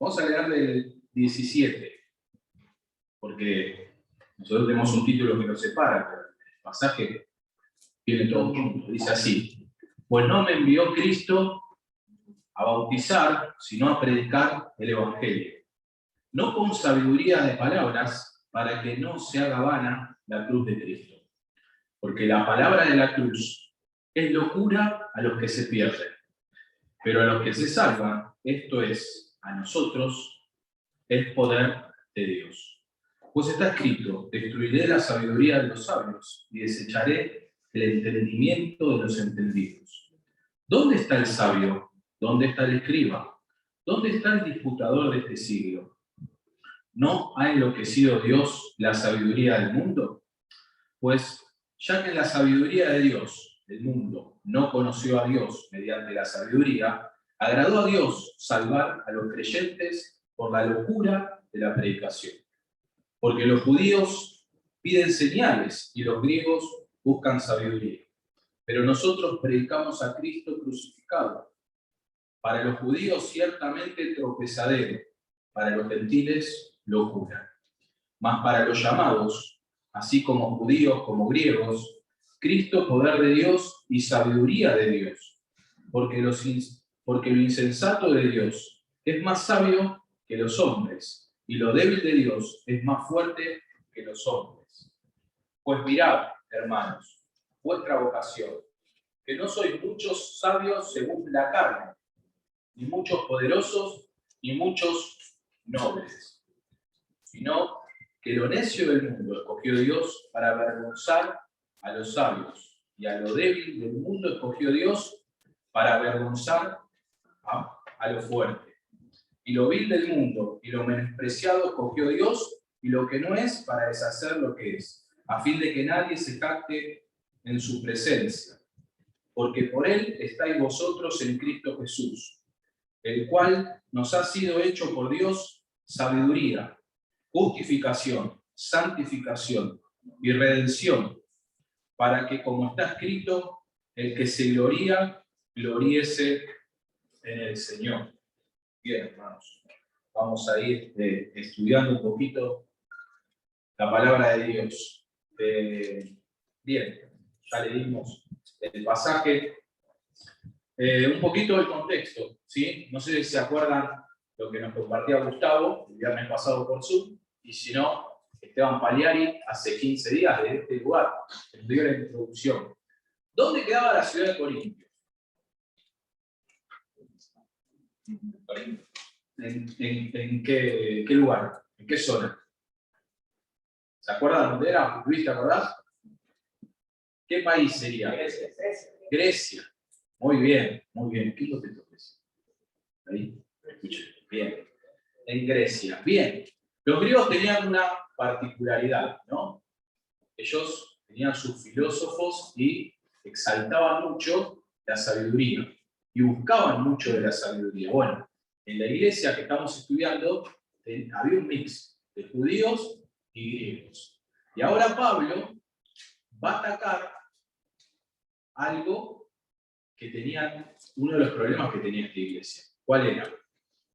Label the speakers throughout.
Speaker 1: Vamos a leer del 17, porque nosotros tenemos un título que nos separa, pero el pasaje tiene todo junto. Dice así: pues no me envió Cristo a bautizar, sino a predicar el Evangelio, no con sabiduría de palabras, para que no se haga vana la cruz de Cristo. Porque la palabra de la cruz es locura a los que se pierden, pero a los que se salvan, esto es, a nosotros, es poder de Dios. Pues está escrito: destruiré la sabiduría de los sabios y desecharé el entendimiento de los entendidos. ¿Dónde está el sabio? ¿Dónde está el escriba? ¿Dónde está el disputador de este siglo? ¿No ha enloquecido Dios la sabiduría del mundo? Pues ya que la sabiduría de Dios, el mundo, no conoció a Dios mediante la sabiduría, agradó a Dios salvar a los creyentes por la locura de la predicación. Porque los judíos piden señales y los griegos buscan sabiduría. Pero nosotros predicamos a Cristo crucificado. Para los judíos ciertamente tropezadero, para los gentiles locura. Mas para los llamados, así como judíos como griegos, Cristo poder de Dios y sabiduría de Dios. Porque lo insensato de Dios es más sabio que los hombres, y lo débil de Dios es más fuerte que los hombres. Pues mirad, hermanos, vuestra vocación, que no sois muchos sabios según la carne, ni muchos poderosos, ni muchos nobles, sino que lo necio del mundo escogió Dios para avergonzar a los sabios, y a lo débil del mundo escogió Dios para avergonzar a lo fuerte. Y lo vil del mundo y lo menospreciado escogió Dios, y lo que no es para deshacer lo que es, a fin de que nadie se jacte en su presencia. Porque por él estáis vosotros en Cristo Jesús, el cual nos ha sido hecho por Dios sabiduría, justificación, santificación y redención, para que, como está escrito, el que se gloría, gloríese en el Señor. Bien, hermanos, vamos a ir estudiando un poquito la palabra de Dios. Bien, ya leímos el pasaje. Un poquito del contexto, ¿sí? No sé si se acuerdan lo que nos compartía Gustavo el viernes pasado por Zoom, y si no, Esteban Pagliari hace 15 días de este lugar, nos dio la introducción. ¿Dónde quedaba la ciudad de Corintios? ¿En qué lugar? ¿En qué zona? ¿Se acuerdan dónde era? ¿Luis, te acordás? ¿Qué país sería? Grecia. Muy bien, muy bien. ¿Qué es lo que toques? Ahí, escuchen. Bien. En Grecia. Bien. Los griegos tenían una particularidad, ¿no? Ellos tenían sus filósofos y exaltaban mucho la sabiduría y buscaban mucho de la sabiduría. Bueno, en la iglesia que estamos estudiando había un mix de judíos y griegos. Y ahora Pablo va a atacar algo que tenían, uno de los problemas que tenía esta iglesia. ¿Cuál era?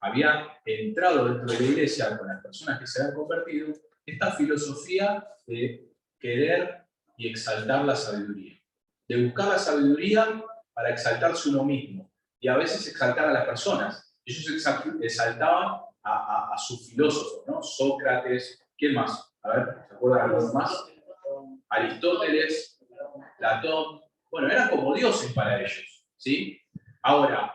Speaker 1: Habían entrado dentro de la iglesia con las personas que se habían convertido esta filosofía de querer y exaltar la sabiduría, de buscar la sabiduría para exaltarse uno mismo y a veces exaltar a las personas. Ellos exaltaban a sus filósofos, ¿no? Sócrates, ¿quién más? A ver, ¿se acuerdan de algunos más? Aristóteles, Platón. Bueno, eran como dioses para ellos, ¿sí? Ahora,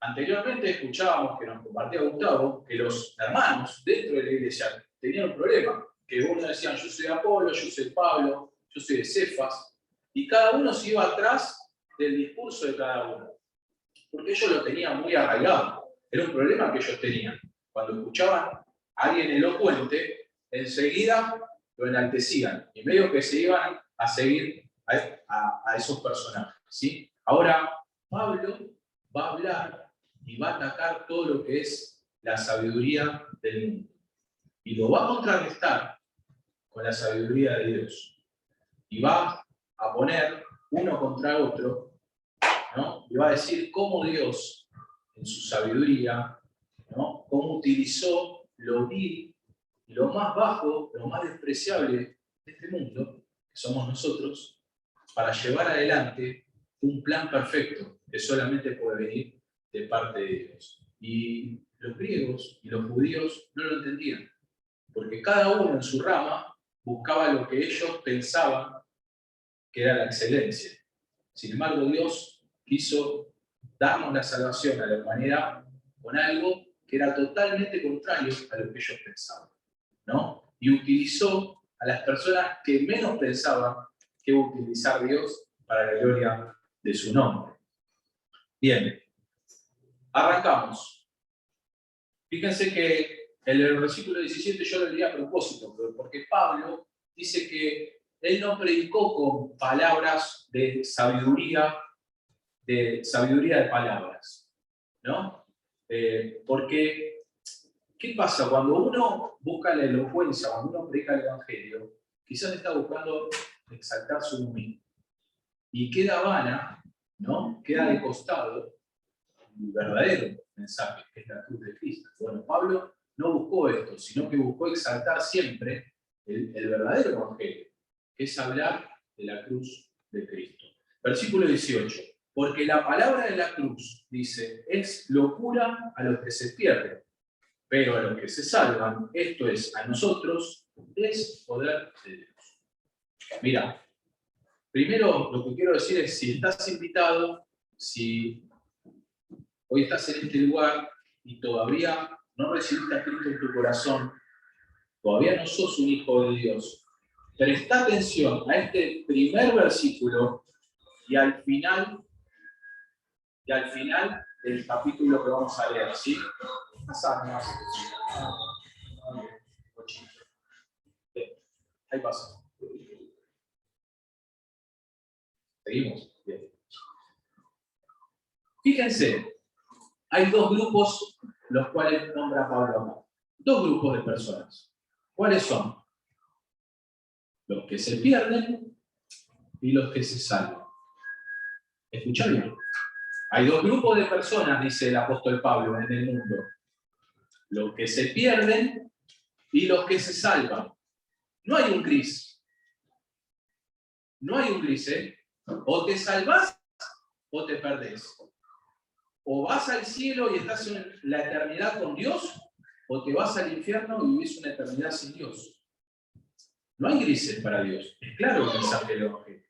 Speaker 1: anteriormente escuchábamos que nos compartía Gustavo que los hermanos dentro de la iglesia tenían un problema, que uno decían yo soy de Apolo, yo soy de Pablo, yo soy de Cefas, y cada uno se iba atrás del discurso de cada uno, porque ellos lo tenían muy arraigado. Era un problema que ellos tenían. Cuando escuchaban a alguien elocuente, enseguida lo enaltecían, y medio que se iban a seguir a esos personajes, ¿sí? Ahora, Pablo va a hablar y va a atacar todo lo que es la sabiduría del mundo. Y lo va a contrarrestar con la sabiduría de Dios. Y va a poner uno contra otro, ¿no? Y va a decir cómo Dios, en su sabiduría, ¿no? Cómo utilizó lo vil y lo más bajo, lo más despreciable de este mundo, que somos nosotros, para llevar adelante un plan perfecto que solamente puede venir de parte de Dios. Y los griegos y los judíos no lo entendían, porque cada uno en su rama buscaba lo que ellos pensaban que era la excelencia. Sin embargo, Dios quiso darnos la salvación a la humanidad con algo que era totalmente contrario a lo que ellos pensaban, ¿no? Y utilizó a las personas que menos pensaban que iba a utilizar Dios para la gloria de su nombre. Bien, arrancamos. Fíjense que en el versículo 17 yo lo leí a propósito, porque Pablo dice que él no predicó con palabras de sabiduría de palabras, ¿no? Porque, ¿qué pasa? Cuando uno busca la elocuencia, cuando uno predica el Evangelio, quizás está buscando exaltar su mismo. Y queda vana, ¿no? Queda de costado el verdadero mensaje, que es la cruz de Cristo. Bueno, Pablo no buscó esto, sino que buscó exaltar siempre el verdadero Evangelio, que es hablar de la cruz de Cristo. Versículo 18. Porque la palabra de la cruz, dice, es locura a los que se pierden, pero a los que se salvan, esto es, a nosotros, es poder de Dios. Mira, primero lo que quiero decir es, si estás invitado, si hoy estás en este lugar y todavía no recibiste a Cristo en tu corazón, todavía no sos un hijo de Dios, presta atención a este primer versículo y al final del capítulo que vamos a leer, ¿sí? Las armas. Ahí pasa. ¿Seguimos? Bien. Fíjense, hay dos grupos los cuales nombra Pablo acá. Dos grupos de personas. ¿Cuáles son? Los que se pierden y los que se salvan. ¿Escuchá bien? Hay dos grupos de personas, dice el apóstol Pablo, en el mundo. Los que se pierden y los que se salvan. No hay un gris. No hay un gris, ¿eh? O te salvás o te perdés. O vas al cielo y estás en la eternidad con Dios, o te vas al infierno y vivís una eternidad sin Dios. No hay grises para Dios. Es claro el mensaje del Evangelio.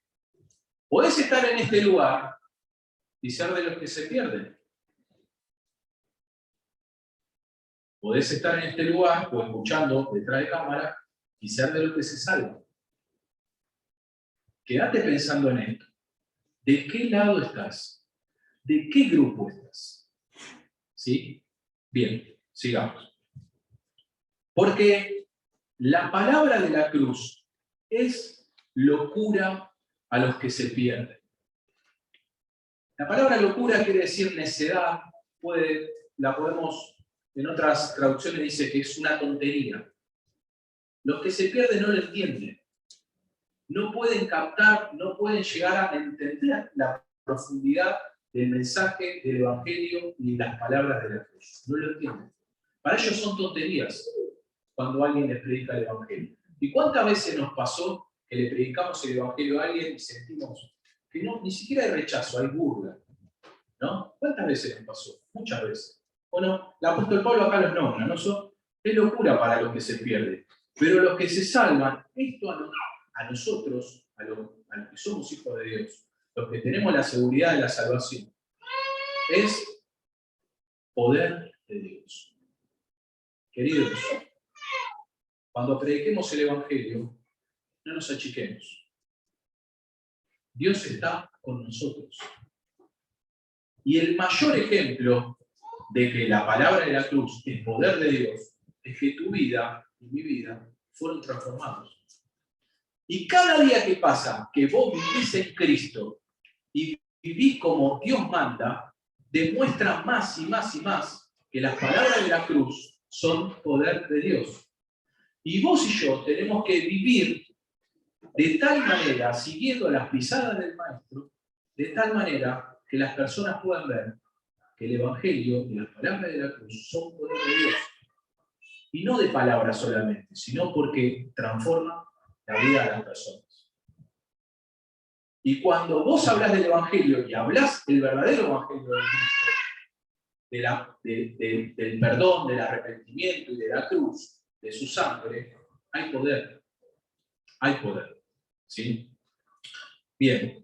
Speaker 1: Podés estar en este lugar y ser de los que se pierden. Podés estar en este lugar o escuchando detrás de cámara y ser de los que se salvan. Quédate pensando en esto. ¿De qué lado estás? ¿De qué grupo estás? ¿Sí? Bien, sigamos. Porque la palabra de la cruz es locura a los que se pierden. La palabra locura quiere decir necedad, la podemos, en otras traducciones dice que es una tontería. Los que se pierden no lo entienden. No pueden captar, no pueden llegar a entender la profundidad del mensaje del Evangelio y las palabras de la cruz. No lo entienden. Para ellos son tonterías cuando alguien les predica el Evangelio. ¿Y cuántas veces nos pasó que le predicamos el Evangelio a alguien y sentimos que no, ni siquiera hay rechazo, hay burla? ¿No? ¿Cuántas veces nos pasó? Muchas veces. Bueno, el apóstol Pablo acá los nombra, ¿no? Es locura para los que se pierden. Pero los que se salvan, esto a nosotros, a los que somos hijos de Dios, los que tenemos la seguridad de la salvación, es poder de Dios. Queridos, cuando prediquemos el Evangelio, no nos achiquemos. Dios está con nosotros. Y el mayor ejemplo de que la palabra de la cruz es poder de Dios es que tu vida y mi vida fueron transformados. Y cada día que pasa que vos vivís en Cristo y vivís como Dios manda, demuestra más y más y más que las palabras de la cruz son poder de Dios. Y vos y yo tenemos que vivir de tal manera, siguiendo las pisadas del Maestro, de tal manera que las personas puedan ver que el Evangelio y las palabras de la cruz son poder de Dios. Y no de palabras solamente, sino porque transforma la vida de las personas. Y cuando vos hablas del Evangelio y hablas el verdadero Evangelio de Cristo, del perdón, del arrepentimiento y de la cruz, de su sangre, hay poder. Hay poder. ¿Sí? Bien.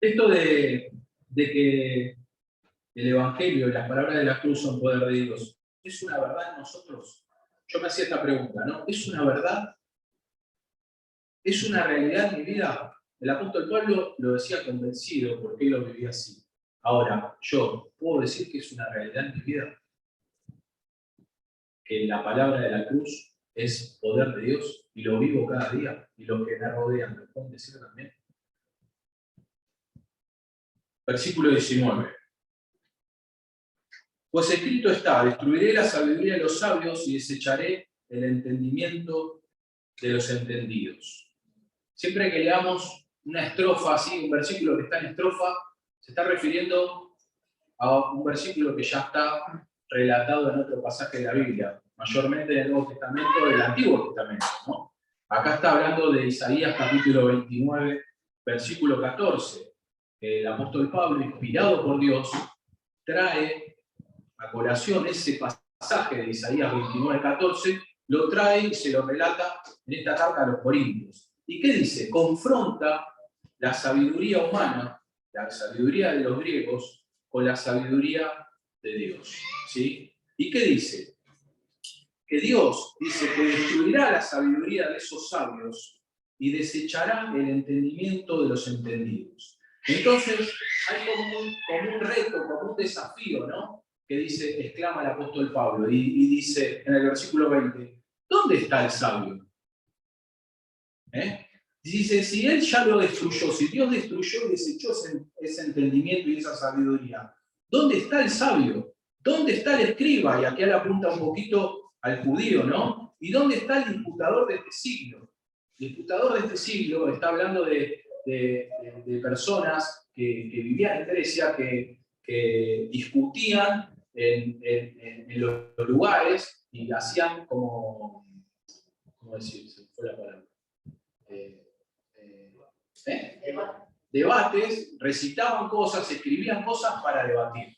Speaker 1: Esto de que el Evangelio y las palabras de la cruz son poder de Dios, ¿es una verdad en nosotros? Yo me hacía esta pregunta, ¿no? ¿Es una verdad? ¿Es una realidad en mi vida? El apóstol Pablo lo decía convencido porque él lo vivía así. Ahora, yo puedo decir que es una realidad en mi vida, que la palabra de la cruz es poder de Dios y lo vivo cada día y los que me rodean lo pueden decir también. Versículo 19. Pues escrito está, destruiré la sabiduría de los sabios y desecharé el entendimiento de los entendidos. Siempre que leamos una estrofa así, un versículo que está en estrofa, se está refiriendo a un versículo que ya está relatado en otro pasaje de la Biblia, mayormente en el Nuevo Testamento, del Antiguo Testamento, ¿no? Acá está hablando de Isaías capítulo 29, versículo 14. El apóstol Pablo, inspirado por Dios, trae a colación ese pasaje de Isaías 29, 14, lo trae y se lo relata en esta carta a los Corintios. ¿Y qué dice? Confronta la sabiduría humana, la sabiduría de los griegos, con la sabiduría de Dios. ¿Sí? ¿Y qué dice? Que Dios dice que destruirá la sabiduría de esos sabios y desechará el entendimiento de los entendidos. Entonces, hay como un reto, como un desafío, ¿no? Que dice, exclama el apóstol Pablo, y dice en el versículo 20, ¿dónde está el sabio? Dice, si él ya lo destruyó, si Dios destruyó y desechó ese entendimiento y esa sabiduría, ¿dónde está el sabio? ¿Dónde está el escriba? Y aquí le apunta un poquito al judío, ¿no? ¿Y dónde está el disputador de este siglo? El disputador de este siglo está hablando de personas que vivían en Grecia, que discutían en los lugares y hacían como, ¿cómo decir? Se me fue la palabra. Debates, recitaban cosas, escribían cosas para debatir.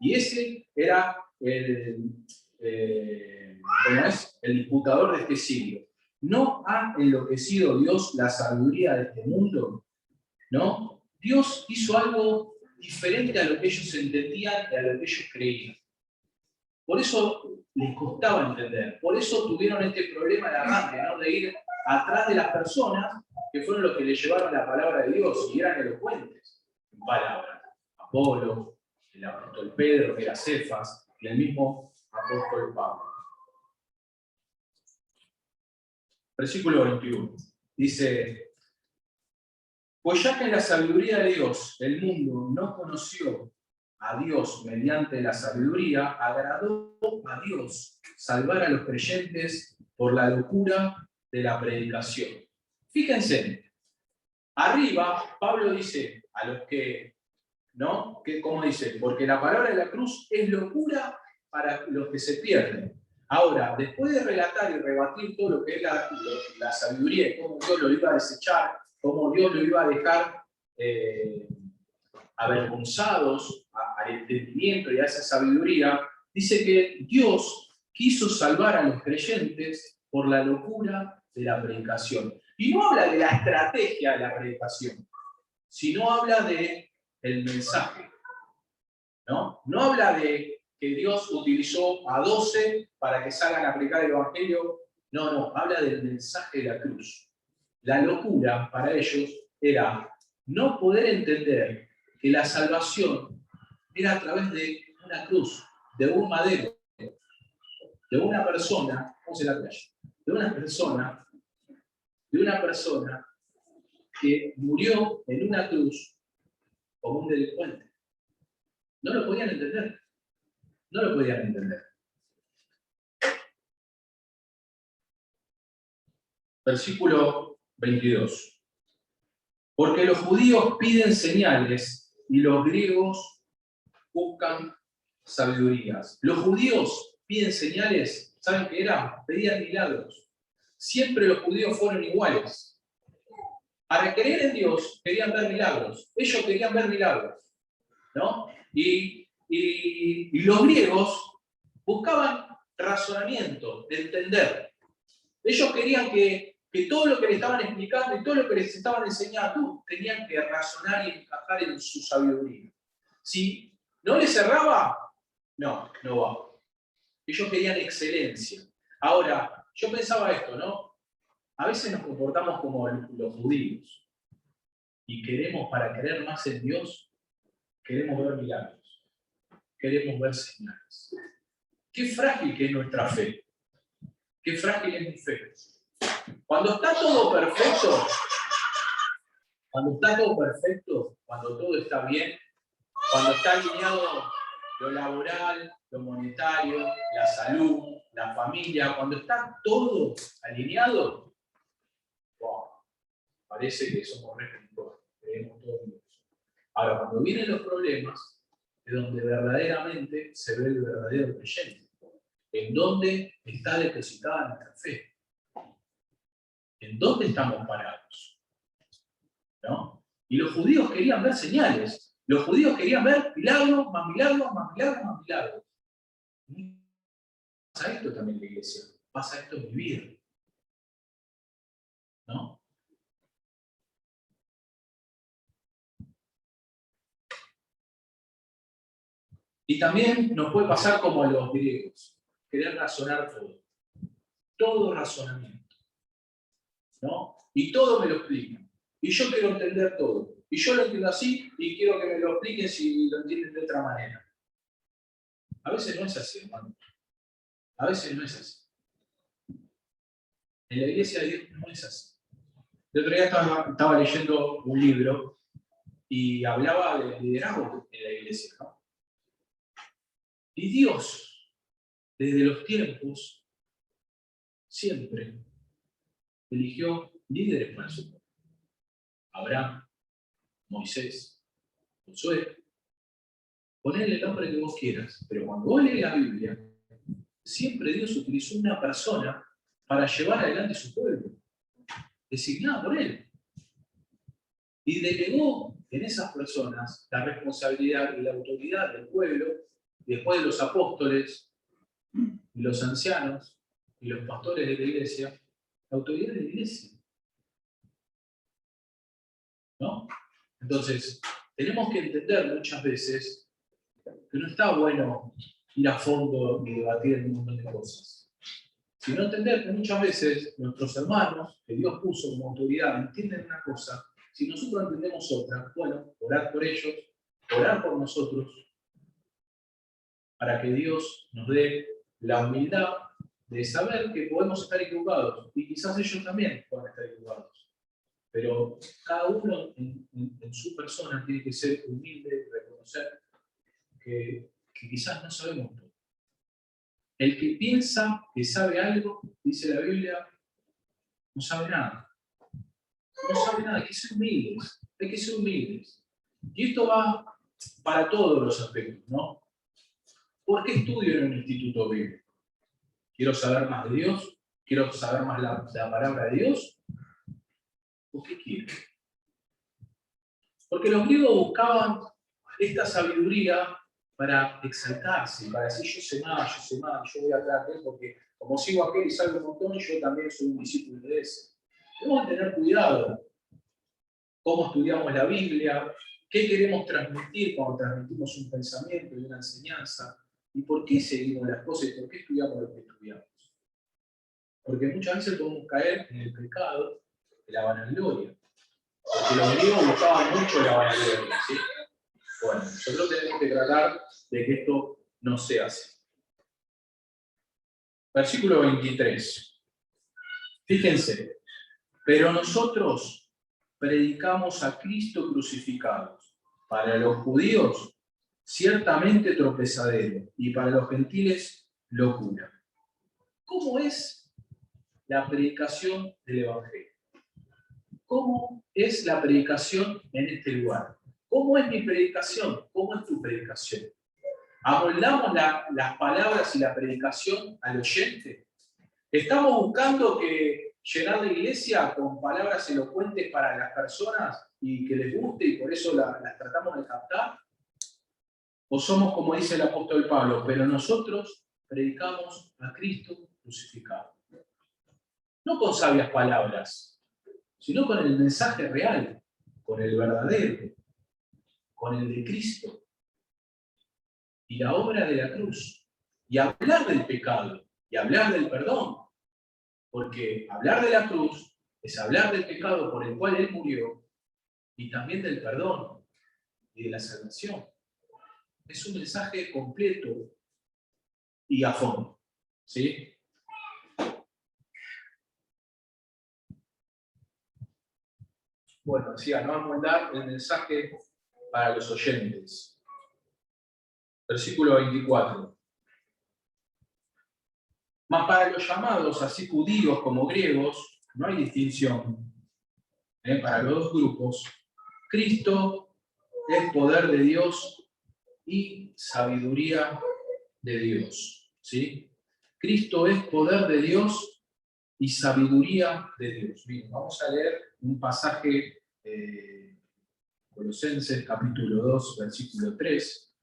Speaker 1: Y ese era ¿cómo es? El disputador de este siglo. ¿No ha enloquecido Dios la sabiduría de este mundo? ¿No? Dios hizo algo diferente a lo que ellos entendían y a lo que ellos creían. Por eso les costaba entender, por eso tuvieron este problema de arranque, ¿no? De ir atrás de las personas que fueron los que le llevaron la palabra de Dios y eran elocuentes en palabras. Apolo, el apóstol Pedro, que era Cefas, y el mismo apóstol Pablo. Versículo 21. Dice, pues ya que en la sabiduría de Dios el mundo no conoció a Dios mediante la sabiduría, agradó a Dios salvar a los creyentes por la locura de la predicación. Fíjense, arriba Pablo dice a los que, ¿no? ¿Cómo dice? Porque la palabra de la cruz es locura para los que se pierden. Ahora, después de relatar y rebatir todo lo que es la sabiduría y cómo Dios lo iba a desechar, cómo Dios lo iba a dejar avergonzados al entendimiento y a esa sabiduría, dice que Dios quiso salvar a los creyentes por la locura de la predicación. Y no habla de la estrategia de la predicación, sino habla del mensaje. ¿No? No habla de que Dios utilizó a 12 para que salgan a predicar el Evangelio. No, no, habla del mensaje de la cruz. La locura para ellos era no poder entender que la salvación era a través de una cruz, de un madero, de una persona, ¿cómo se la playa? De una persona que murió en una cruz como un delincuente. No lo podían entender. No lo podían entender. Versículo 22. Porque los judíos piden señales y los griegos buscan sabidurías. Los judíos piden señales, ¿saben qué era? Pedían milagros. Siempre los judíos fueron iguales. Para creer en Dios querían ver milagros. Ellos querían ver milagros, ¿no? Y los griegos buscaban razonamiento, entender. Ellos querían que todo lo que les estaban explicando y todo lo que les estaban enseñando tenían que razonar y encajar en su sabiduría. Si no les cerraba, no va. Ellos querían excelencia. Ahora, yo pensaba esto, ¿no? A veces nos comportamos como los judíos y queremos, para creer más en Dios, queremos ver milagros, queremos ver señales. Qué frágil que es nuestra fe. Qué frágil es mi fe. Cuando está todo perfecto, cuando todo está bien, cuando está alineado lo laboral, lo monetario, la salud, la familia, cuando está todo alineado, wow, parece que somos respetuosos, creemos todo en Dios. Ahora, cuando vienen los problemas, es donde verdaderamente se ve el verdadero creyente, en dónde está depositada nuestra fe. ¿En dónde estamos parados? ¿No? Y los judíos querían ver señales. Los judíos querían ver milagros, más milagros, más milagros, más milagros. Y pasa esto también en la iglesia. Pasa esto en mi vida. ¿No? Y también nos puede pasar como a los griegos. Querer razonar todo. Todo razonamiento. ¿No? Y todo me lo explican. Y yo quiero entender todo. Y yo lo entiendo así y quiero que me lo expliquen si lo entienden de otra manera. A veces no es así, hermano. A veces no es así. En la iglesia de Dios no es así. El otro día estaba leyendo un libro y hablaba del liderazgo en la iglesia, ¿no? Y Dios, desde los tiempos, siempre eligió líderes para su pueblo. Abraham, Moisés, Josué. Ponele el nombre que vos quieras, pero cuando vos lees la Biblia, siempre Dios utilizó una persona para llevar adelante su pueblo, designada por él. Y delegó en esas personas la responsabilidad y la autoridad del pueblo, después de los apóstoles, y los ancianos, y los pastores de la iglesia, la autoridad de la iglesia. ¿No? Entonces, tenemos que entender muchas veces que no está bueno ir a fondo y debatir un montón de cosas. Sino entender que muchas veces nuestros hermanos, que Dios puso como autoridad, entienden una cosa. Si nosotros entendemos otra, bueno, orar por ellos, orar por nosotros, para que Dios nos dé la humildad de saber que podemos estar equivocados, y quizás ellos también puedan estar equivocados. Pero cada uno en su persona tiene que ser humilde y reconocer que quizás no sabemos todo. El que piensa que sabe algo, dice la Biblia, no sabe nada. No sabe nada, hay que ser humildes. Hay que ser humildes. Y esto va para todos los aspectos, ¿no? ¿Por qué estudio en un instituto bíblico? ¿Quiero saber más de Dios? ¿Quiero saber más la palabra de Dios? ¿O qué quiero? Porque los griegos buscaban esta sabiduría para exaltarse, para decir yo sé más, yo voy atrás de él, porque como sigo a aquel y salgo un montón, yo también soy un discípulo de ese. Tenemos que tener cuidado. Cómo estudiamos la Biblia, qué queremos transmitir cuando transmitimos un pensamiento y una enseñanza, y por qué seguimos las cosas y por qué estudiamos lo que estudiamos. Porque muchas veces podemos caer en el pecado de la vanagloria. Porque los griegos buscaban mucho la vanagloria, ¿sí? Bueno, nosotros tenemos que tratar de que esto no sea así. Versículo 23. Fíjense, pero nosotros predicamos a Cristo crucificado. Para los judíos, ciertamente tropezadero, y para los gentiles, locura. ¿Cómo es la predicación del Evangelio. ¿Cómo es la predicación en este lugar? ¿Cómo es mi predicación? ¿Cómo es tu predicación? ¿Amoldamos las palabras y la predicación al oyente? ¿Estamos buscando llenar la iglesia con palabras elocuentes para las personas y que les guste y por eso las tratamos de captar? ¿O somos como dice el apóstol Pablo, pero nosotros predicamos a Cristo crucificado? No con sabias palabras, sino con el mensaje real, con el verdadero, con el de Cristo y la obra de la cruz. Y hablar del pecado y hablar del perdón. Porque hablar de la cruz es hablar del pecado por el cual Él murió y también del perdón y de la salvación. Es un mensaje completo y a fondo. ¿Sí? Bueno, decía, no amoldar el mensaje para los oyentes. Versículo 24. Mas para los llamados, así judíos como griegos, no hay distinción. Para los dos grupos, Cristo es poder de Dios y sabiduría de Dios. ¿Sí? Cristo es poder de Dios y sabiduría de Dios. Bien, vamos a leer un pasaje Colosenses capítulo 2, versículo 3,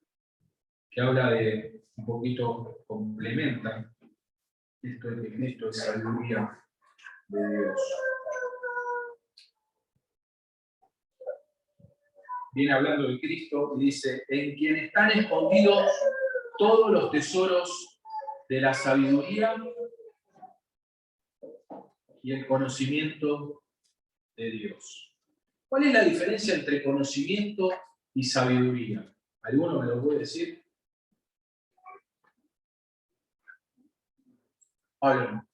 Speaker 1: que habla de, un poquito complementa esto de que Cristo es sabiduría de Dios. Viene hablando de Cristo y dice, en quien están escondidos todos los tesoros de la sabiduría y el conocimiento de Dios. ¿Cuál es la diferencia entre conocimiento y sabiduría? ¿Alguno me lo puede decir? Pablo.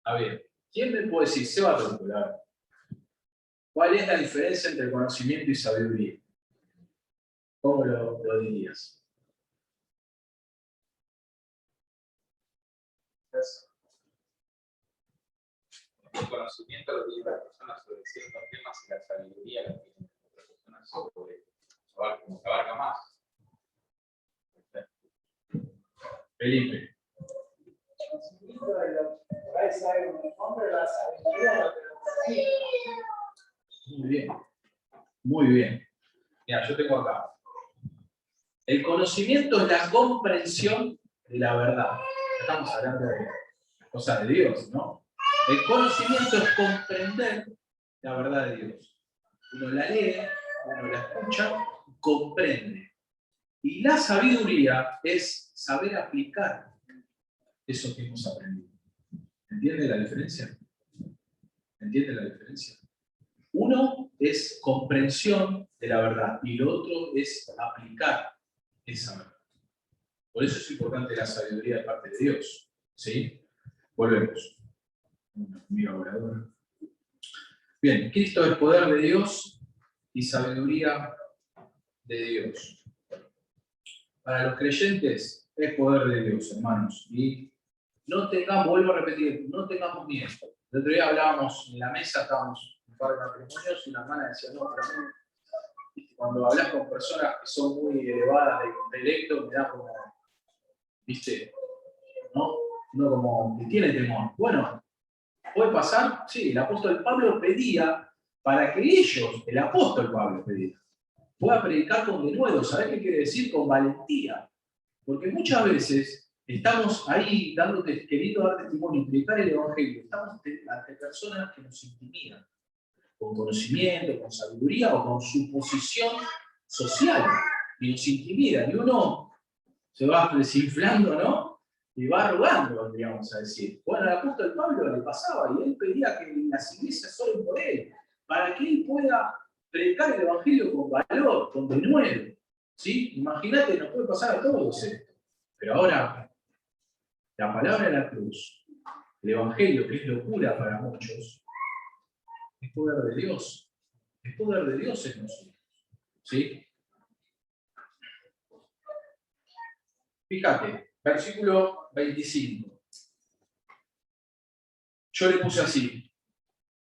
Speaker 1: A ver, ¿quién me puede decir? Se va a calcular. ¿Cuál es la diferencia entre conocimiento y sabiduría? ¿Cómo lo dirías?
Speaker 2: El conocimiento lo tiene la persona sobre ciertos temas y la sabiduría lo tiene otra persona sobre como que abarca más.
Speaker 1: Felipe.
Speaker 3: El conocimiento de lo que por ahí sabe un hombre, la sabiduría lo que lo
Speaker 1: Muy bien. Muy bien. Mira, yo tengo acá. El conocimiento es la comprensión de la verdad. Estamos hablando de las cosas de Dios, ¿no? El conocimiento es comprender la verdad de Dios. Uno la lee, uno la escucha, comprende. Y la sabiduría es saber aplicar eso que hemos aprendido. ¿Entiende la diferencia? ¿Entiende la diferencia? Uno es comprensión de la verdad y lo otro es aplicar esa verdad. Por eso es importante la sabiduría de parte de Dios. ¿Sí? Volvemos. Bien, Cristo es poder de Dios y sabiduría de Dios. Para los creyentes es poder de Dios, hermanos. Y no tengamos, vuelvo a repetir, no tengamos miedo. El otro día hablábamos en la mesa, estábamos un par de matrimonios y una hermana decía, no, pero a mí, cuando hablas con personas que son muy elevadas de intelecto, me da como, ¿viste? ¿No? No como que tiene temor. Bueno, ¿puede pasar? Sí, el apóstol Pablo pedía para que ellos, el apóstol Pablo pedía, pueda predicar con denuedo. ¿Sabés qué quiere decir? Con valentía. Porque muchas veces estamos ahí queriendo dar testimonio y predicar el Evangelio. Estamos ante personas que nos intimidan, con conocimiento, con sabiduría o con su posición social. Y nos intimidan. Y uno se va desinflando, ¿no? Y va arrugando, podríamos decir. Bueno, al apóstol Pablo le pasaba y él pedía que las iglesias oren por él, para que él pueda predicar el Evangelio con valor, con denuedo. ¿Sí? Imagínate, nos puede pasar a todos esto. Pero ahora, la palabra de la cruz, el Evangelio, que es locura para muchos, es poder de Dios. Es poder de Dios en nosotros. ¿Sí? Fíjate, versículo 25. Yo le puse así: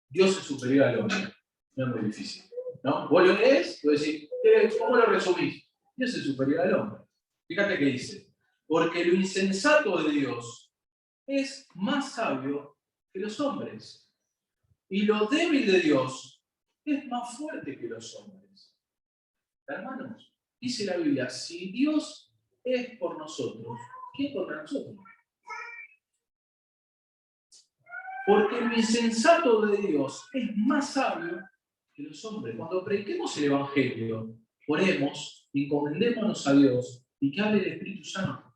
Speaker 1: Dios es superior al hombre. No es muy difícil, ¿no? Vos lo lees, vos decís, ¿cómo lo resumís? Dios es superior al hombre. Fíjate que dice: porque lo insensato de Dios es más sabio que los hombres, y lo débil de Dios es más fuerte que los hombres. Hermanos, dice la Biblia, si Dios es por nosotros, ¿quién contra nosotros? Porque lo insensato de Dios es más sabio que los hombres. Cuando prediquemos el Evangelio, oremos, encomendémonos a Dios y que hable el Espíritu Santo.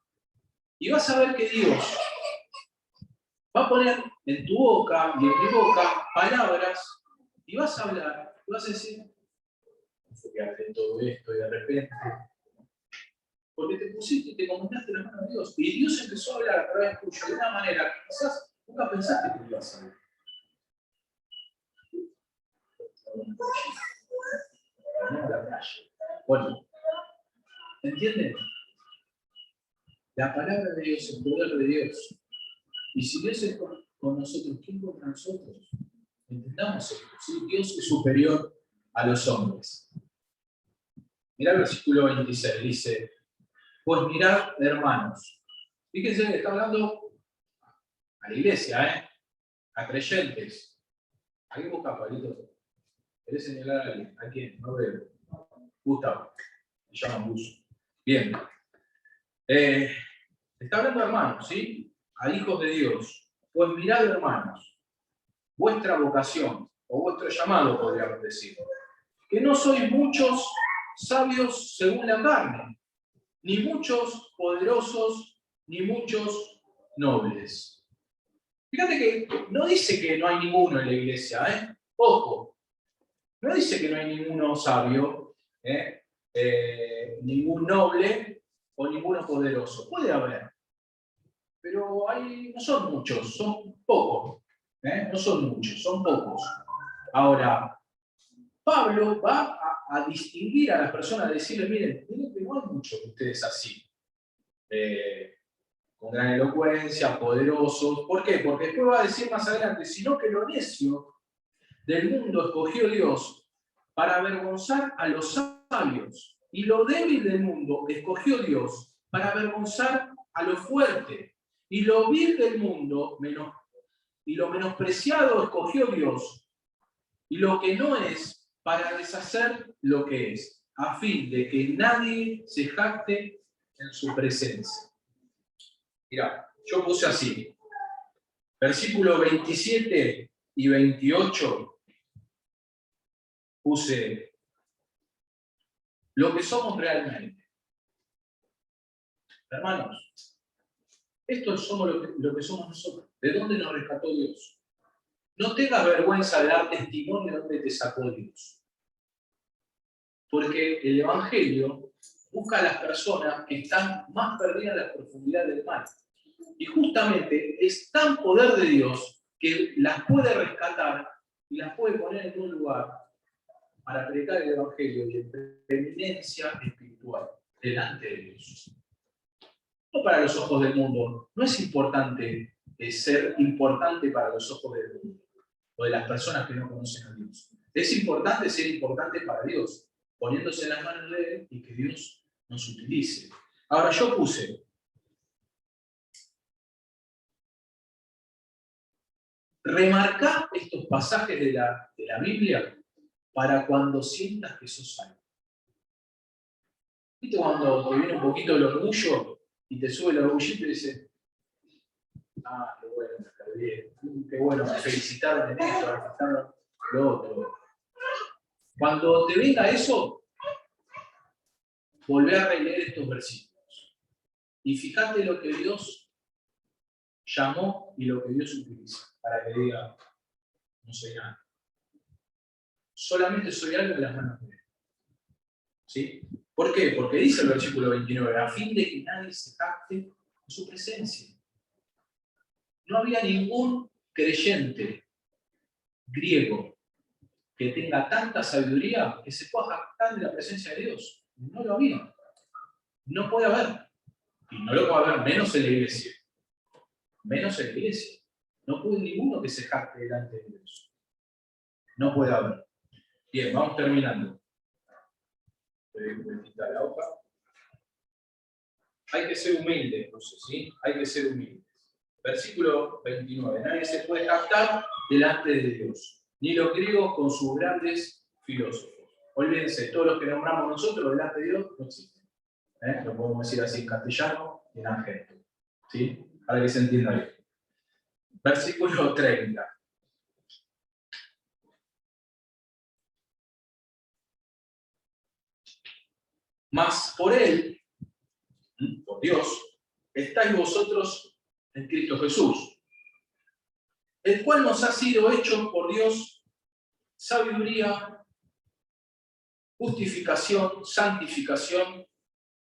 Speaker 1: Y vas a ver que Dios va a poner en tu boca y en mi boca palabras y vas a hablar, y vas a decir, fíjate todo esto y de repente, porque te pusiste y te encomendaste la mano a Dios. Y Dios empezó a hablar a través tuyo de una manera que quizás nunca pensaste que ibas a ver. Bueno, ¿entienden? La palabra de Dios, el poder de Dios. Y si Dios es con nosotros, ¿quién contra nosotros? Entendamos esto, ¿sí? Dios es superior a los hombres. Mirá el versículo 26, dice, pues mirad, hermanos. Fíjense que está hablando a la iglesia, a creyentes. ¿A quién busca, Pablito? ¿Querés señalar a alguien? ¿A quién? No veo. Gustavo. Me llaman Gus. Bien. Está hablando a hermanos, ¿sí? A hijos de Dios. Pues mirad, hermanos, vuestra vocación, o vuestro llamado, podríamos decir. Que no sois muchos sabios según la carne, ni muchos poderosos, ni muchos nobles. Fíjate que no dice que no hay ninguno en la iglesia, ¿eh? Ojo. No dice que no hay ninguno sabio, ningún noble o ninguno poderoso. Puede haber, pero no son muchos, son pocos. No son muchos, son pocos. Ahora, Pablo va a distinguir a las personas, a decirles, miren que no hay muchos de ustedes así, con gran elocuencia, poderosos. ¿Por qué? Porque después va a decir más adelante, sino que lo necio del mundo escogió Dios para avergonzar a los sabios, y lo débil del mundo escogió Dios para avergonzar a lo fuerte, y lo vil del mundo y lo menospreciado escogió Dios, y lo que no es para deshacer lo que es, a fin de que nadie se jacte en su presencia. Mirá, yo puse así, versículos 27 y 28, puse lo que somos realmente. Hermanos, esto somos lo que somos nosotros. ¿De dónde nos rescató Dios? No tengas vergüenza de dar testimonio de dónde te sacó Dios. Porque el Evangelio busca a las personas que están más perdidas en la profundidad del mal. Y justamente es tan poder de Dios que las puede rescatar y las puede poner en un lugar para predicar el Evangelio y en preeminencia espiritual delante de Dios. No para los ojos del mundo. No es importante ser importante para los ojos del mundo o de las personas que no conocen a Dios. Es importante ser importante para Dios, poniéndose en las manos de Él y que Dios nos utilice. Ahora yo puse, remarcá estos pasajes de la Biblia para cuando sientas que sos salvo. ¿Viste cuando te viene un poquito el orgullo y te sube el orgullito y dices, ah, qué bueno, me perdí, qué bueno, me felicitaron en esto, me felicitaron lo otro? Cuando te venga eso, volvé a releer estos versículos y fíjate lo que Dios llamó y lo que Dios utiliza para que diga, no soy nada. Solamente soy algo de las manos de Él. ¿Sí? ¿Por qué? Porque dice el versículo 29, a fin de que nadie se jacte en su presencia. No había ningún creyente griego que tenga tanta sabiduría que se pueda jactar de la presencia de Dios. No lo había. No puede haber. Y no lo puede haber menos en la iglesia. Menos en la iglesia. No puede ninguno que se jacte delante de Dios. No puede haber. Bien, vamos terminando. Voy a quitar la hoja. Hay que ser humilde, entonces, ¿sí? Hay que ser humilde. Versículo 29. Nadie se puede jactar delante de Dios, ni los griegos con sus grandes filósofos. Olvídense, todos los que nombramos nosotros delante de Dios no existen. Lo podemos decir así en castellano y en argento. ¿Sí? Para que se entienda bien. Versículo 30. Mas por Él, por Dios, estáis vosotros en Cristo Jesús, el cual nos ha sido hecho por Dios sabiduría, justificación, santificación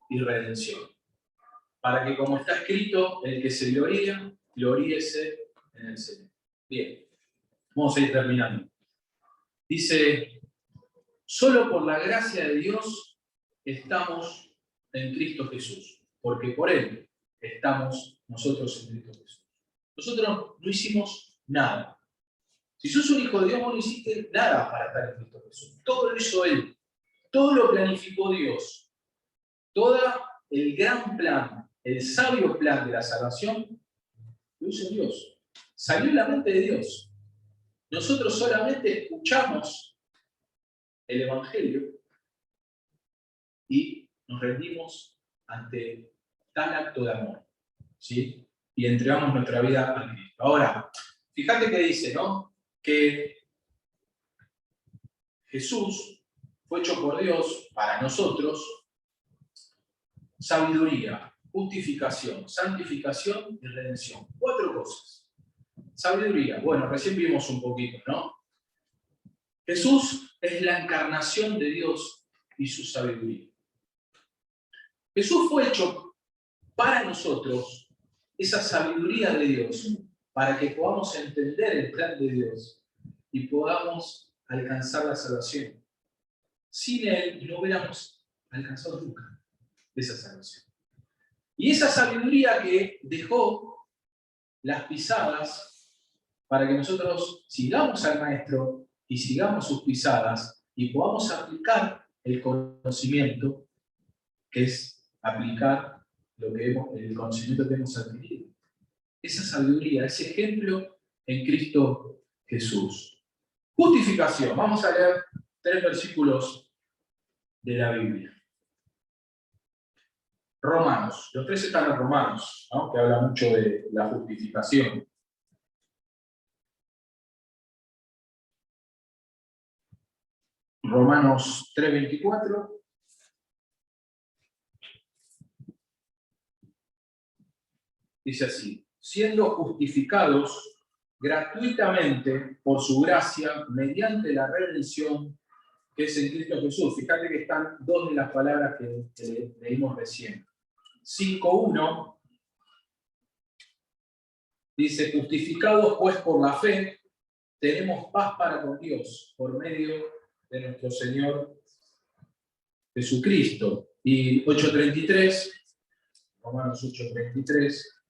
Speaker 1: y redención. Para que, como está escrito, el que se gloría, gloríese en el Señor. Bien, vamos a ir terminando. Dice, solo por la gracia de Dios estamos en Cristo Jesús, porque por Él estamos nosotros en Cristo Jesús. Nosotros no hicimos nada. Si sos un hijo de Dios, vos no hiciste nada para estar en Cristo Jesús. Todo lo hizo Él. Todo lo planificó Dios. Todo el gran plan, el sabio plan de la salvación, lo hizo Dios. Salió en la mente de Dios. Nosotros solamente escuchamos el Evangelio y nos rendimos ante tal acto de amor, ¿sí? Y entregamos nuestra vida a Cristo. Ahora, fíjate que dice, ¿no? Que Jesús fue hecho por Dios para nosotros sabiduría, justificación, santificación y redención. 4 cosas. Sabiduría, bueno, recién vimos un poquito, ¿no? Jesús es la encarnación de Dios y su sabiduría. Jesús fue hecho para nosotros esa sabiduría de Dios, para que podamos entender el plan de Dios y podamos alcanzar la salvación. Sin Él no hubiéramos alcanzado nunca esa salvación. Y esa sabiduría que dejó las pisadas para que nosotros sigamos al Maestro y sigamos sus pisadas y podamos aplicar el conocimiento, que es aplicar el conocimiento que hemos adquirido. Esa sabiduría, ese ejemplo en Cristo Jesús. Justificación. Vamos a leer 3 versículos de la Biblia. Romanos. Los 3 están en Romanos, ¿no? Que habla mucho de la justificación. Romanos 3:24. Dice así, siendo justificados gratuitamente por su gracia mediante la redención que es en Cristo Jesús. Fíjate que están 2 de las palabras que leímos recién. 5:1 dice, justificados pues por la fe, tenemos paz para con Dios por medio de nuestro Señor Jesucristo. Y 8:33, Romanos 8:33,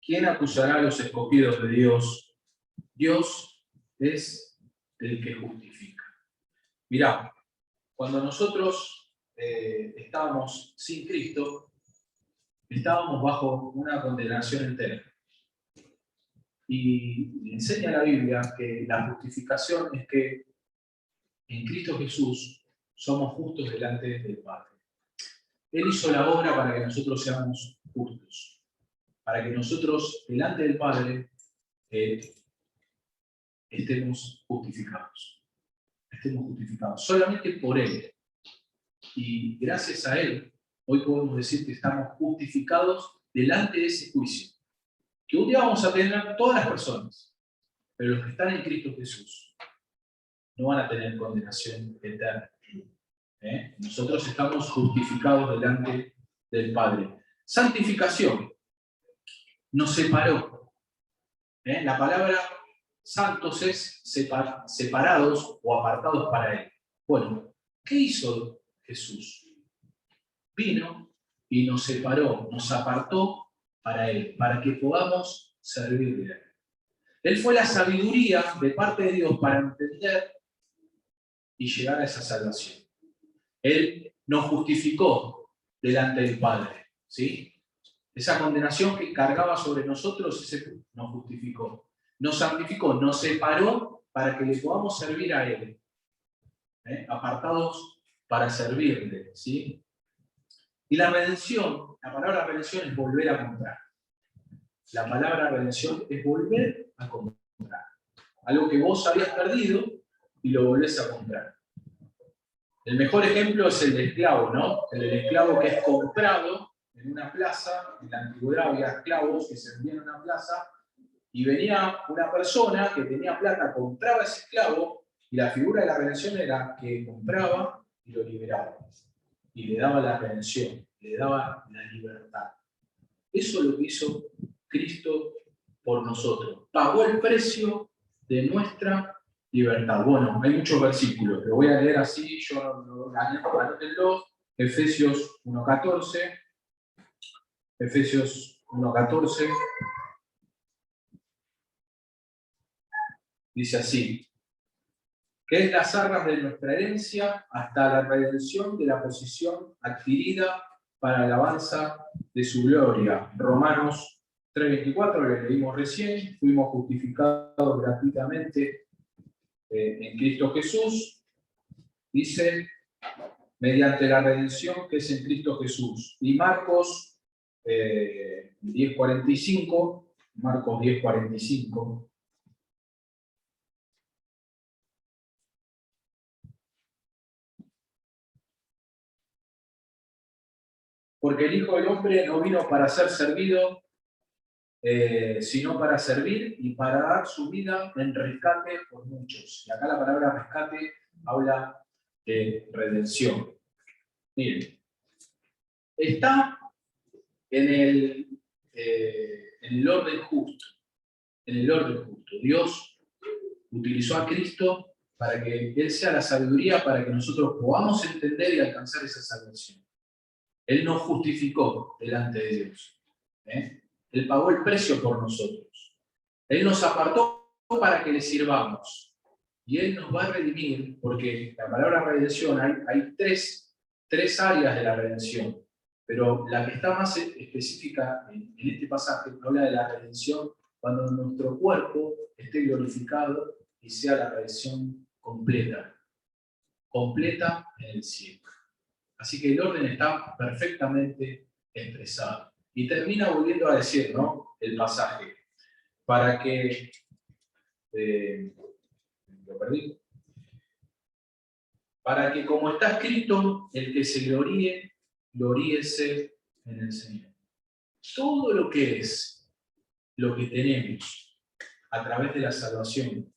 Speaker 1: ¿quién acusará a los escogidos de Dios? Dios es el que justifica. Mirá, cuando nosotros estábamos sin Cristo, estábamos bajo una condenación eterna. Y enseña la Biblia que la justificación es que en Cristo Jesús somos justos delante del Padre. Él hizo la obra para que nosotros seamos justos, para que nosotros delante del Padre estemos justificados. Estemos justificados solamente por Él. Y gracias a Él, hoy podemos decir que estamos justificados delante de ese juicio. Que un día vamos a tener todas las personas, pero los que están en Cristo Jesús no van a tener condenación eterna. Nosotros estamos justificados delante del Padre. Santificación nos separó. La palabra santos es separados o apartados para Él. Bueno, ¿qué hizo Jesús? Vino y nos separó, nos apartó para Él, para que podamos servirle a Él. Él fue la sabiduría de parte de Dios para entender y llegar a esa salvación. Él nos justificó delante del Padre, ¿sí? Esa condenación que cargaba sobre nosotros, ese nos justificó. Nos santificó, nos separó para que le podamos servir a Él. Apartados para servirle, ¿sí? Y la redención, la palabra redención es volver a comprar. La palabra redención es volver a comprar. Algo que vos habías perdido y lo volvés a comprar. El mejor ejemplo es el del esclavo, ¿no? El del esclavo que es comprado en una plaza. En la antigüedad había esclavos que se vendían en una plaza y venía una persona que tenía plata, compraba ese esclavo y la figura de la redención era que compraba y lo liberaba. Y le daba la redención, le daba la libertad. Eso es lo que hizo Cristo por nosotros. Pagó el precio de nuestra libertad. Bueno, hay muchos versículos, lo voy a leer así, yo lo anótenlo. Efesios 1:14. Efesios 1:14. Dice así: que es las arras de nuestra herencia hasta la redención de la posición adquirida para alabanza de su gloria. Romanos 3:24, lo leímos recién, fuimos justificados gratuitamente en Cristo Jesús, dice, mediante la redención que es en Cristo Jesús. Y Marcos 10:45, Marcos 10:45. Porque el Hijo del Hombre no vino para ser servido, sino para servir y para dar su vida en rescate por muchos. Y acá la palabra rescate habla de redención. Miren, está en el orden justo. En el orden justo. Dios utilizó a Cristo para que Él sea la sabiduría, para que nosotros podamos entender y alcanzar esa salvación. Él nos justificó delante de Dios. Él pagó el precio por nosotros. Él nos apartó para que le sirvamos. Y Él nos va a redimir, porque la palabra redención, hay tres áreas de la redención. Pero la que está más específica en este pasaje habla de la redención cuando nuestro cuerpo esté glorificado y sea la redención completa. Completa en el cielo. Así que el orden está perfectamente expresado. Y termina volviendo a decir, ¿no?, el pasaje, para que... lo perdí. Para que, como está escrito, el que se gloríe, gloríese en el Señor. Todo lo que es, lo que tenemos a través de la salvación,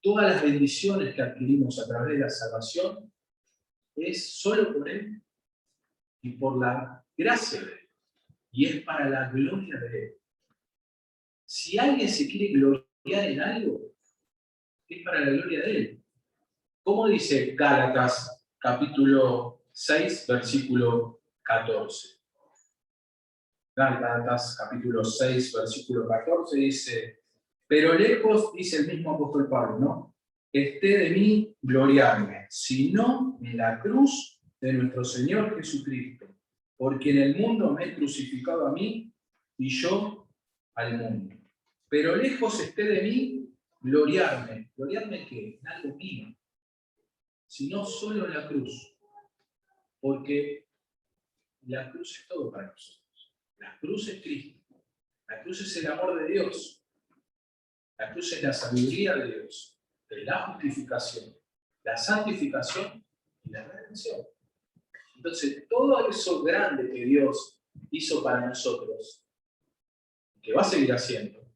Speaker 1: todas las bendiciones que adquirimos a través de la salvación, es solo por Él y por la gracia de Él. Y es para la gloria de Él. Si alguien se quiere gloriar en algo, es para la gloria de Él. ¿Cómo dice Gálatas capítulo 6, versículo 14? Gálatas capítulo 6, versículo 14 dice, pero lejos, dice el mismo apóstol Pablo, ¿no?, esté de mí gloriarme, sino en la cruz de nuestro Señor Jesucristo, porque en el mundo me he crucificado a mí y yo al mundo. Pero lejos esté de mí gloriarme. ¿Gloriarme qué? En algo mío. Sino solo en la cruz. Porque la cruz es todo para nosotros. La cruz es Cristo. La cruz es el amor de Dios. La cruz es la sabiduría de Dios. De la justificación, la santificación y la redención. Entonces, todo eso grande que Dios hizo para nosotros, que va a seguir haciendo,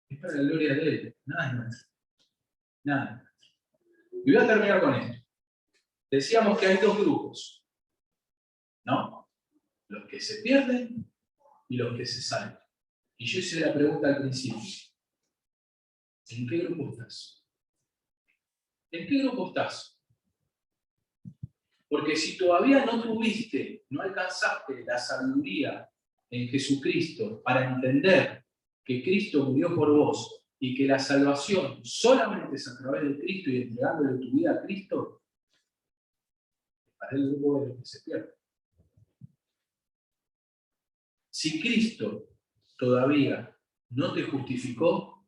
Speaker 1: es para la gloria de Él. Nada es nuestro. Nada. Y voy a terminar con esto. Decíamos que hay dos grupos, ¿no? Los que se pierden y los que se salvan. Y yo hice la pregunta al principio. ¿En qué grupo estás? ¿En qué grupo estás? Porque si todavía no tuviste, no alcanzaste la sabiduría en Jesucristo para entender que Cristo murió por vos y que la salvación solamente es a través de Cristo y entregándole tu vida a Cristo, para el grupo de los que se pierde. Si Cristo todavía no te justificó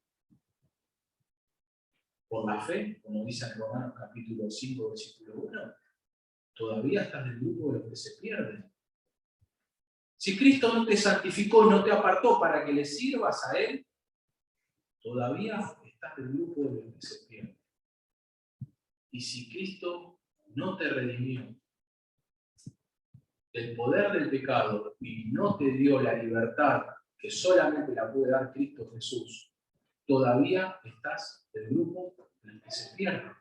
Speaker 1: por la fe, como dice en Romanos capítulo 5, versículo 1, todavía estás del grupo de los que se pierden. Si Cristo no te santificó, no te apartó para que le sirvas a Él, todavía estás del grupo de los que se pierden. Y si Cristo no te redimió del poder del pecado y no te dio la libertad que solamente la puede dar Cristo Jesús, todavía estás del grupo de los que se pierden.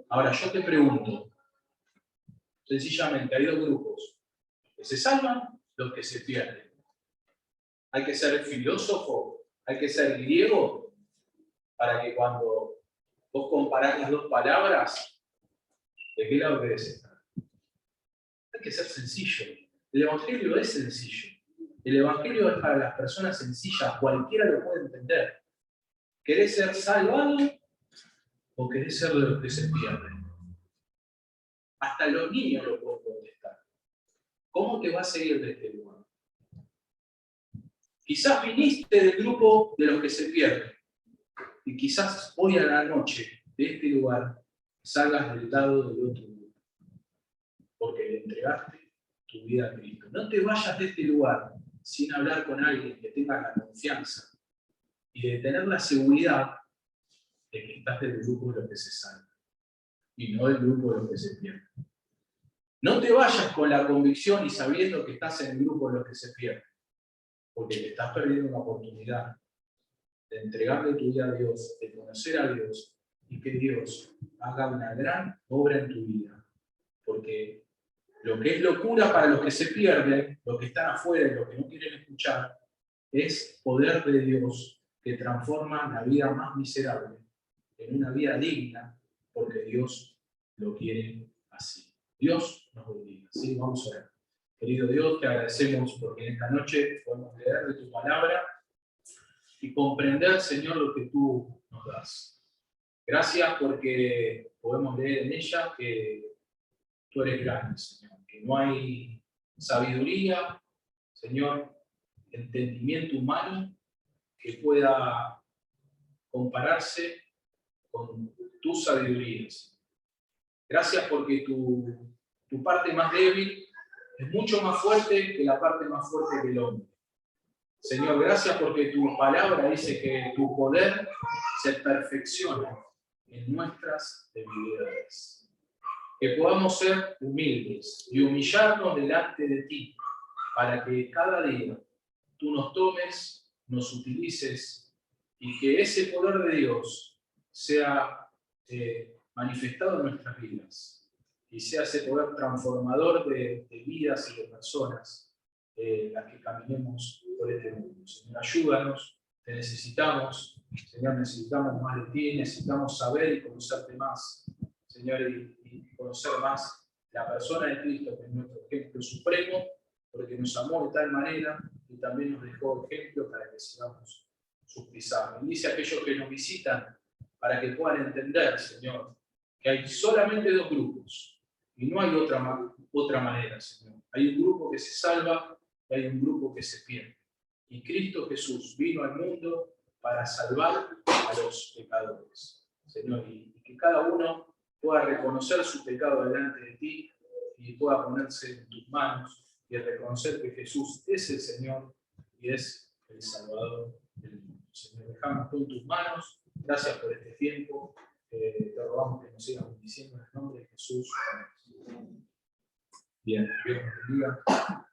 Speaker 1: Ahora yo te pregunto, sencillamente hay dos grupos, los que se salvan, los que se pierden. Hay que ser filósofo, hay que ser griego, para que cuando vos comparás las dos palabras, ¿de qué lado querés estar? Hay que ser sencillo. El Evangelio es sencillo. El Evangelio es para las personas sencillas, cualquiera lo puede entender. ¿Querés ser salvado o querés ser de los que se pierden? Hasta los niños lo pueden contestar. ¿Cómo te va a seguir de este lugar? Quizás viniste del grupo de los que se pierden. Y quizás hoy a la noche de este lugar salgas del lado del otro grupo. Porque le entregaste tu vida a Cristo. No te vayas de este lugar sin hablar con alguien que tenga la confianza y de tener la seguridad de que estás del grupo de los que se salvan y no del grupo de los que se pierden. No te vayas con la convicción y sabiendo que estás en el grupo de los que se pierden, porque te estás perdiendo una oportunidad de entregarle tu vida a Dios, de conocer a Dios y que Dios haga una gran obra en tu vida. Porque lo que es locura para los que se pierden, los que están afuera y los que no quieren escuchar, es poder de Dios que transforma la vida más miserable en una vida digna, porque Dios lo quiere así. Dios nos bendiga. ¿Sí? Vamos a orar. Querido Dios, te agradecemos porque en esta noche podemos leer de tu palabra y comprender, Señor, lo que tú nos das. Gracias porque podemos leer en ella que tú eres grande, Señor, que no hay sabiduría, Señor, entendimiento humano que pueda compararse con tu sabiduría. Gracias porque tu parte más débil es mucho más fuerte que la parte más fuerte del hombre. Señor, gracias porque tu palabra dice que tu poder se perfecciona en nuestras debilidades. Que podamos ser humildes y humillarnos delante de ti para que cada día tú nos tomes, nos utilices y que ese poder de Dios sea manifestado en nuestras vidas y sea ese poder transformador de vidas y de personas las que caminemos por este mundo. Señor, ayúdanos, te necesitamos, Señor, necesitamos más de ti, necesitamos saber y conocerte más, Señor, y conocer más la persona de Cristo, que es nuestro ejemplo supremo, porque nos amó de tal manera y también nos dejó ejemplo para que sigamos sus pisadas. Bendice a aquellos que nos visitan para que puedan entender, Señor, que hay solamente dos grupos y no hay otra manera, Señor. Hay un grupo que se salva y hay un grupo que se pierde. Y Cristo Jesús vino al mundo para salvar a los pecadores, Señor, y que cada uno pueda reconocer su pecado delante de ti y pueda ponerse en tus manos y reconocer que Jesús es el Señor y es el Salvador del mundo. Señor, dejamos todo en tus manos. Gracias por este tiempo. Te rogamos que nos sigas bendiciendo en el nombre de Jesús. Bien, Dios nos bendiga.